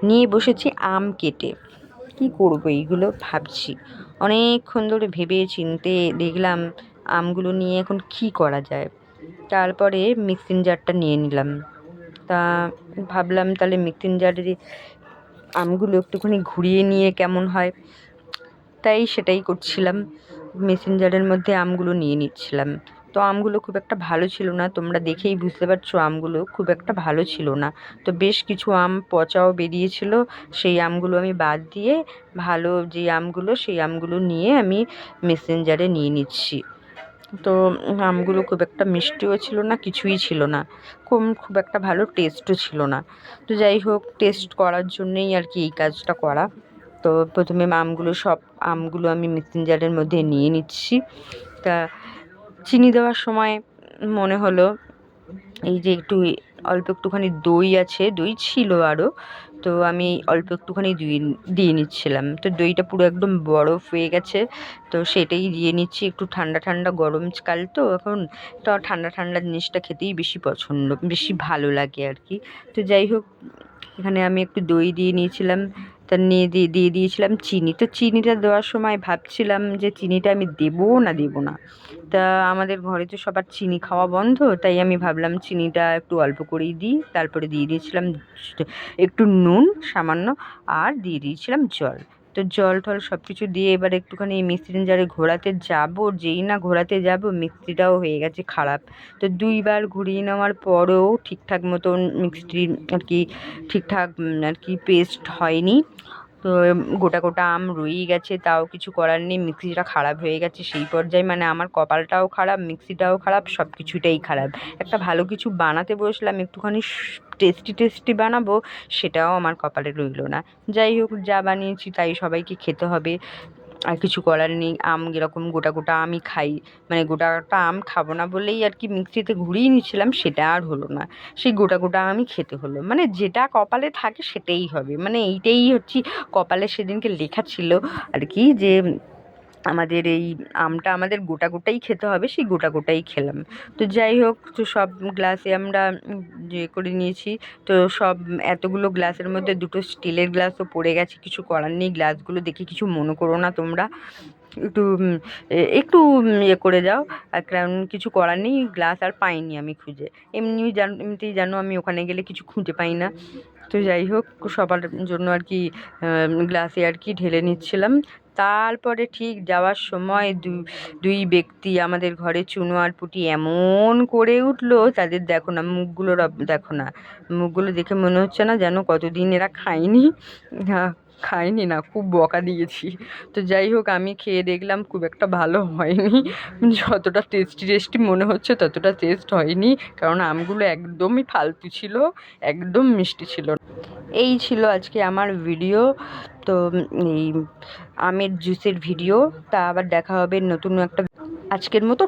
নিয়ে বসেছি আম কেটে। কি করব এইগুলো ভাবছি, অনেকক্ষণ ধরে ভেবে চিন্তে দেখলাম আমগুলো নিয়ে এখন কি করা যায়। তারপরে মিক্সিং জারটা নিয়ে নিলাম। তা ভাবলাম তাহলে মিক্সিং জারে আমগুলো একটুখানি ঘুরিয়ে নিয়ে কেমন হয়, তাই সেটাই করছিলাম। মেসেঞ্জারের মধ্যে আমগুলো নিয়ে নিচ্ছিলাম। তো আমগুলো খুব একটা ভালো ছিল না, তোমরা দেখেই বুঝতে পারছো আমগুলো খুব একটা ভালো ছিল না। তো বেশ কিছু আম পচাও বেরিয়েছিল, সেই আমগুলো আমি বাদ দিয়ে ভালো যে আমগুলো সেই আমগুলো নিয়ে আমি মেসেঞ্জারে নিয়ে নিচ্ছি। তো আমগুলো খুব একটা মিষ্টিও ছিল না, কিছুই ছিল না, খুব একটা ভালো টেস্টও ছিল না। তো যাই হোক, টেস্ট করার জন্যেই আর কি এই কাজটা করা। তো প্রথমে সব আমগুলো আমি মিক্সিং জারের মধ্যে নিয়ে নিচ্ছি। তা চিনি দেওয়ার সময় মনে হলো এই যে অল্প একটুখানি দই আছে, দই ছিল আরও, তো আমি অল্প একটুখানি দিয়ে নিচ্ছিলাম। তো দইটা পুরো একদম বরফ হয়ে গেছে, তো সেটাই দিয়ে নিচ্ছি। একটু ঠান্ডা ঠান্ডা গরমকাল তো এখন, তো ঠান্ডা ঠান্ডা জিনিসটা খেতেই বেশি ভালো লাগে আর কি। তো যাই হোক, এখানে আমি একটু দই দিয়ে নিয়েছিলাম, তা দিয়ে দিয়েছিলাম চিনি। তো চিনিটা দেওয়ার সময় ভাবছিলাম যে চিনিটা আমি দেবো না দেবো না। তা আমাদের ঘরে তো সবার চিনি খাওয়া বন্ধ, তাই আমি ভাবলাম চিনিটা একটু অল্প করেই দিই। তারপরে দিয়ে দিয়েছিলাম একটু নুন সামান্য, আর দিয়ে দিয়েছিলাম জল। তো জল টল সব কিছু দিয়ে এবার একটুখানি মিক্সিং জারে ঘোরাতে যাব, যেই না ঘোরাতে যাব মিক্সিটাও হয়ে গেছে খারাপ। তো 2বার ঘুরিয়ে নেওয়ার পরেও ঠিকঠাক মতন মিক্সির আর কি ঠিকঠাক আর কি পেস্ট হয়নি। তো গোটা গোটা আম রয়েই গেছে, তাও কিছু করার নেই, মিক্সিটা খারাপ হয়ে গেছে সেই পর্যায়ে। মানে আমার কপালটাও খারাপ, মিক্সিটাও খারাপ, সব কিছুটাই খারাপ। একটা ভালো কিছু বানাতে বসলাম, একটুখানি টেস্টি বানাবো, সেটাও আমার কপালে রইলো না। যাই হোক, যা বানিয়েছি তাই সবাইকে খেতে হবে, আর কিছু করার নেই। আম এরকম গোটা গোটা আমই খাই, মানে গোটা গোটা আম খাবো না বলেই আর কি মিক্সিতে ঘুরিয়ে নিচ্ছিলাম, সেটা আর হলো না। সেই গোটা গোটা আমই খেতে হলো। মানে যেটা কপালে থাকে সেটাই হবে, মানে এইটাই হচ্ছে কপালে সেদিনকে লেখা ছিল আর কি, যে আমাদের এই আমটা আমাদের গোটা গোটাই খেতে হবে, সেই গোটা গোটাই খেলাম। তো যাই হোক, তো সব গ্লাসে আমরা করে নিয়েছি। তো সব এতগুলো গ্লাসের মধ্যে 2টো স্টিলের গ্লাসও পড়ে গেছে, কিছু করার নেই। গ্লাসগুলো দেখে কিছু মনে করো না তোমরা, একটু একটু ইয়ে করে যাও। আর কারণ কিছু করার নেই, গ্লাস আর পাইনি আমি খুঁজে। এমনিতেই জানো আমি ওখানে গেলে কিছু খুঁজে পাই না। তো যাই হোক, সবার জন্য আর কি গ্লাসে আর কি ঢেলে নিচ্ছিলাম। তারপরে ঠিক যাওয়ার সময় দুই ব্যক্তি আমাদের ঘরে, চুনো আর পুটি, এমন করে উঠলো, তাদের দেখো না মুখগুলো, দেখো না মুখগুলো দেখে মনে হচ্ছে না যেন কতদিন এরা খায়নি। খায়নি না, খুব বকা দিয়েছি। তো যাই হোক, আমি খেয়ে দেখলাম খুব একটা ভালো হয়নি, যতটা টেস্টি মনে হচ্ছে ততটা টেস্ট হয়নি, কারণ আমগুলো একদমই ফালতু ছিল, একদম মিষ্টি ছিল না। এই ছিল আজকে আমার ভিডিও। তো এই আমের জুসের ভিডিও। তা আবার দেখা হবে নতুন একটা, আজকের মতো